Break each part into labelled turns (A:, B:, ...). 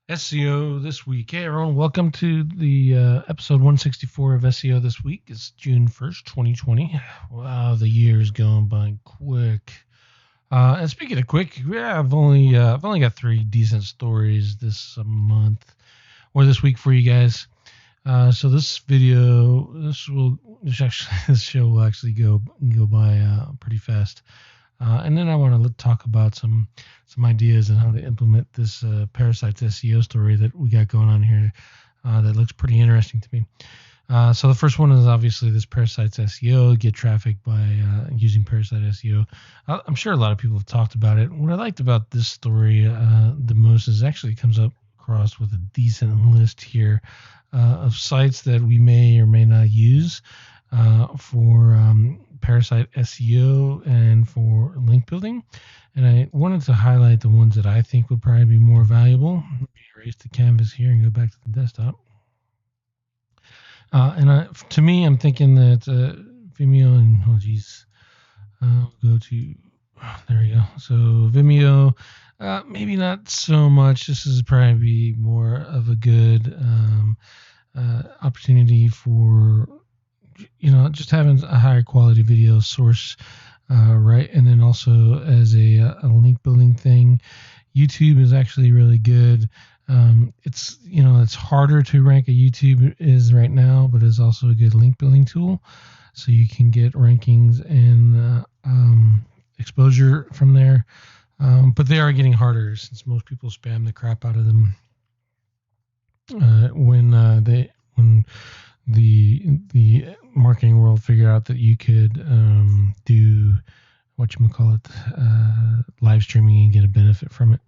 A: SEO this week. Hey everyone, welcome to the episode 164 of SEO this week. It's June 1st, 2020. Wow, the year is going by quick. And speaking of quick, yeah, I've only got 3 decent stories this month or this week for you guys. So this show will actually go by pretty fast. And then I want to talk about some ideas on how to implement this Parasites SEO story that we got going on here that looks pretty interesting to me. So the first one is obviously this Parasites SEO, get traffic by using Parasite SEO. I'm sure a lot of people have talked about it. What I liked about this story the most is actually it comes up across with a decent list here of sites that we may or may not use for Parasite SEO and for link building. And I wanted to highlight the ones that I think would probably be more valuable. Let me erase the canvas here and go back to the desktop. To me, I'm thinking that Vimeo and, there we go. So Vimeo, maybe not so much. This is probably more of a good opportunity for just having a higher quality video source, right? And then also as a link building thing, YouTube is actually really good. It's harder to rank a YouTube is right now, but it's also a good link building tool. So you can get rankings and exposure from there. But they are getting harder since most people spam the crap out of them when the marketing world figured out that you could do live streaming and get a benefit from it.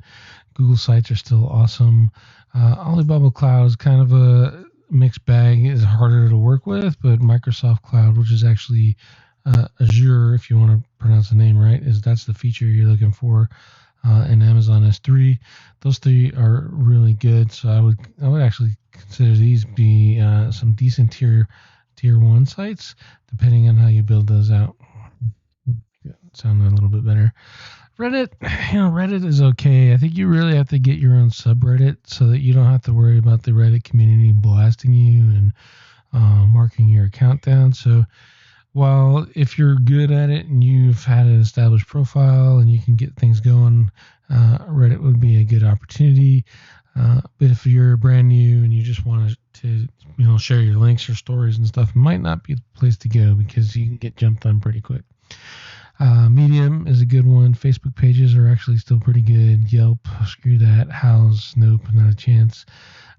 A: Google Sites are still awesome. Alibaba Cloud is kind of a mixed bag. It's harder to work with, but Microsoft Cloud, which is actually Azure, if you want to pronounce the name right, that's the feature you're looking for. And Amazon S3, those 3 are really good. So I would actually consider these be some decent tier 1 sites, depending on how you build those out. Sound a little bit better. Reddit, Reddit is okay. I think you really have to get your own subreddit so that you don't have to worry about the Reddit community blasting you and marking your account down. So while if you're good at it and you've had an established profile and you can get things going, Reddit would be a good opportunity. But if you're brand new and you just want to share your links or stories and stuff, it might not be the place to go because you can get jumped on pretty quick. Medium is a good one. Facebook pages are actually still pretty good. Yelp, screw that. Houzz, nope, not a chance.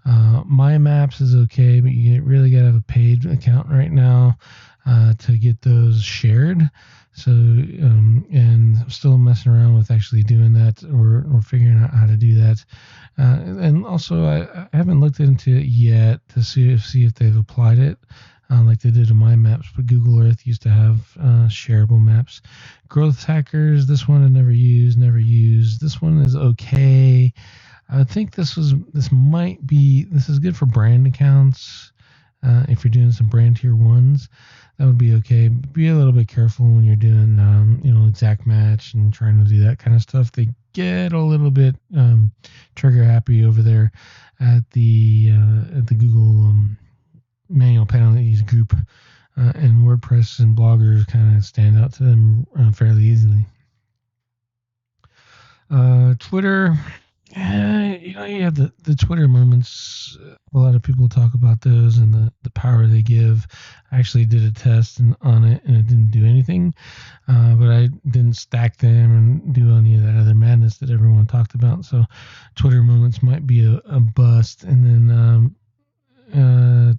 A: My Maps is okay, but you really got to have a paid account right now to get those shared. So, and I'm still messing around with actually doing that or figuring out how to do that. And also, I haven't looked into it yet to see if they've applied it like they did to My Maps, but Google Earth used to have shareable maps. Growth Hackers, this one I never used. This one is okay. I think this is good for brand accounts. If you're doing some brand tier 1s, that would be okay. Be a little bit careful when you're doing, exact match and trying to do that kind of stuff. They get a little bit trigger happy over there at the Google manual penalties group, and WordPress and bloggers kind of stand out to them fairly easily. Twitter. You have the Twitter moments. A lot of people talk about those and the power they give. I actually did a test on it and it didn't do anything, but I didn't stack them and do any of that other madness that everyone talked about. So Twitter moments might be a bust. And then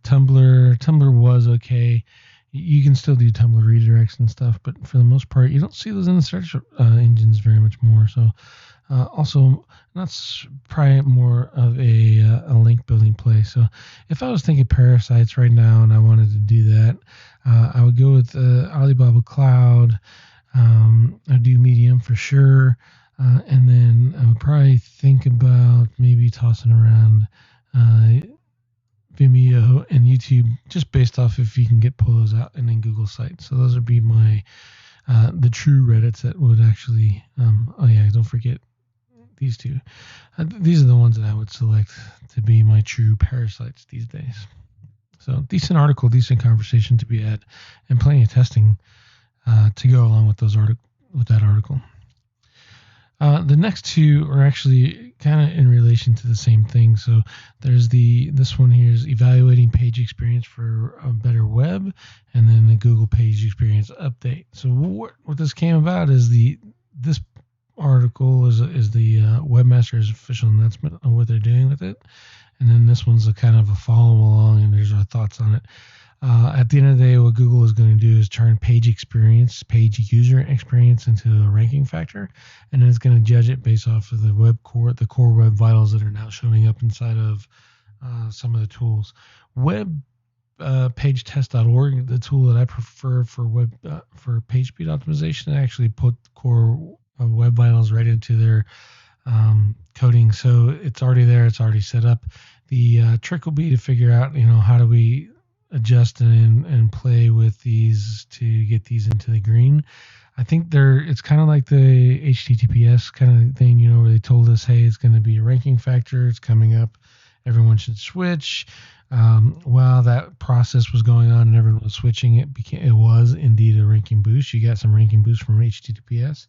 A: Tumblr was okay. You can still do Tumblr redirects and stuff, but for the most part, you don't see those in the search engines very much more. So also, that's probably more of a link building play. So if I was thinking Parasites right now and I wanted to do that, I would go with Alibaba Cloud. I'd do Medium for sure. And then I would probably think about maybe tossing around Vimeo and YouTube, just based off if you can get polos out, and then Google Sites. So those would be my the true Reddits that would actually. Don't forget these two. These are the ones that I would select to be my true parasites these days. So decent article, decent conversation to be had, and plenty of testing to go along with that article. The next two are actually kind of in relation to the same thing. So there's this one here is evaluating page experience for a better web, and then the Google page experience update. So what this came about is this article is the webmaster's official announcement of what they're doing with it, and then this one's a kind of a follow along, and there's our thoughts on it. At the end of the day, what Google is going to do is turn page user experience into a ranking factor, and then it's going to judge it based off of the core web vitals that are now showing up inside of some of the tools. PageTest.org, the tool that I prefer for page speed optimization, I actually put core web vitals right into their coding, so it's already there, it's already set up. The trick will be to figure out, how do we adjust and play with these to get these into the green. I think it's kind of like the HTTPS kind of thing, where they told us, hey, it's going to be a ranking factor, it's coming up, everyone should switch. While that process was going on and everyone was switching, it was indeed a ranking boost. You got some ranking boost from HTTPS.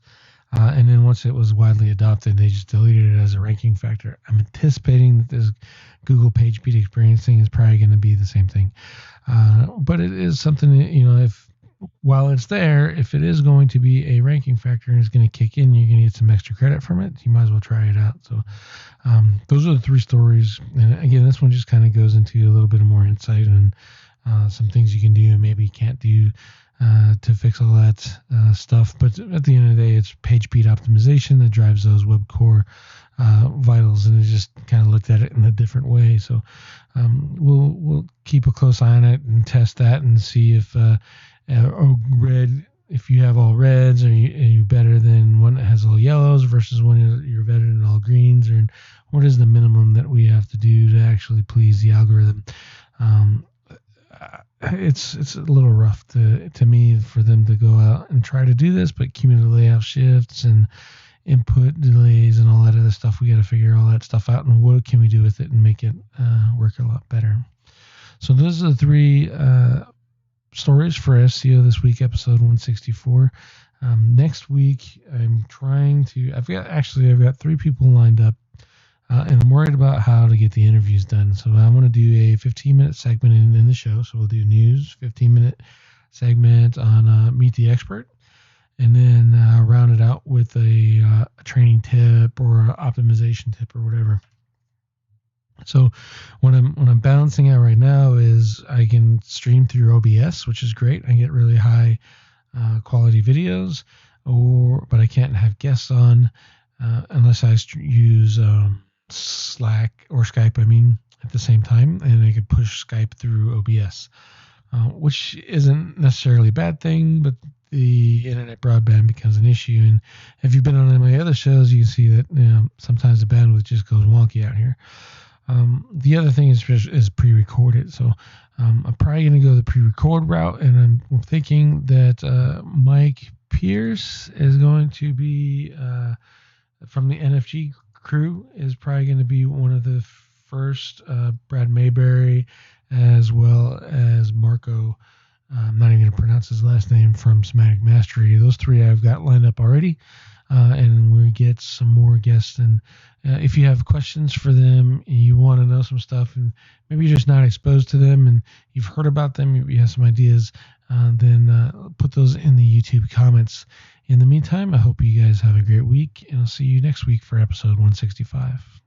A: And then once it was widely adopted, they just deleted it as a ranking factor. I'm anticipating that this Google page speed experience thing is probably going to be the same thing. But it is something that, while it's there, if it is going to be a ranking factor and it's going to kick in, you're going to get some extra credit from it. You might as well try it out. So those are the three stories. And again, this one just kind of goes into a little bit of more insight and some things you can do and maybe can't do to fix all that stuff. But at the end of the day, it's page speed optimization that drives those web core vitals, and it just kind of looked at it in a different way. So we'll keep a close eye on it and test that and see if if you have all reds, are you better than one that has all yellows versus one you're better than all greens, or what is the minimum that we have to do to actually please the algorithm. It's a little rough to me for them to go out and try to do this, but cumulative layout shifts and input delays and all that other stuff, we got to figure all that stuff out and what can we do with it and make it work a lot better. So those are the three stories for SEO this week, episode 164. Next week, I've got 3 people lined up. And I'm worried about how to get the interviews done. So I want to do a 15-minute segment in the show. So we'll do news, 15-minute segment on Meet the Expert, and then round it out with a training tip or optimization tip or whatever. So what I'm balancing out right now is I can stream through OBS, which is great. I get really high quality videos, but I can't have guests on unless I use Slack or Skype, at the same time, and I could push Skype through OBS, which isn't necessarily a bad thing, but the internet broadband becomes an issue. And if you've been on any of my other shows, you can see that sometimes the bandwidth just goes wonky out here. The other thing is pre-recorded, so I'm probably going to go the pre-record route, and I'm thinking that Mike Pierce is going to be from the NFG crew, is probably going to be one of the first. Brad Mayberry, as well as Marco, I'm not even going to pronounce his last name, from Semantic Mastery. Those 3 I've got lined up already, and we'll get some more guests. And if you have questions for them and you want to know some stuff, and maybe you're just not exposed to them and you've heard about them, you have some ideas, then put those in the YouTube comments. In the meantime, I hope you guys have a great week, and I'll see you next week for episode 165.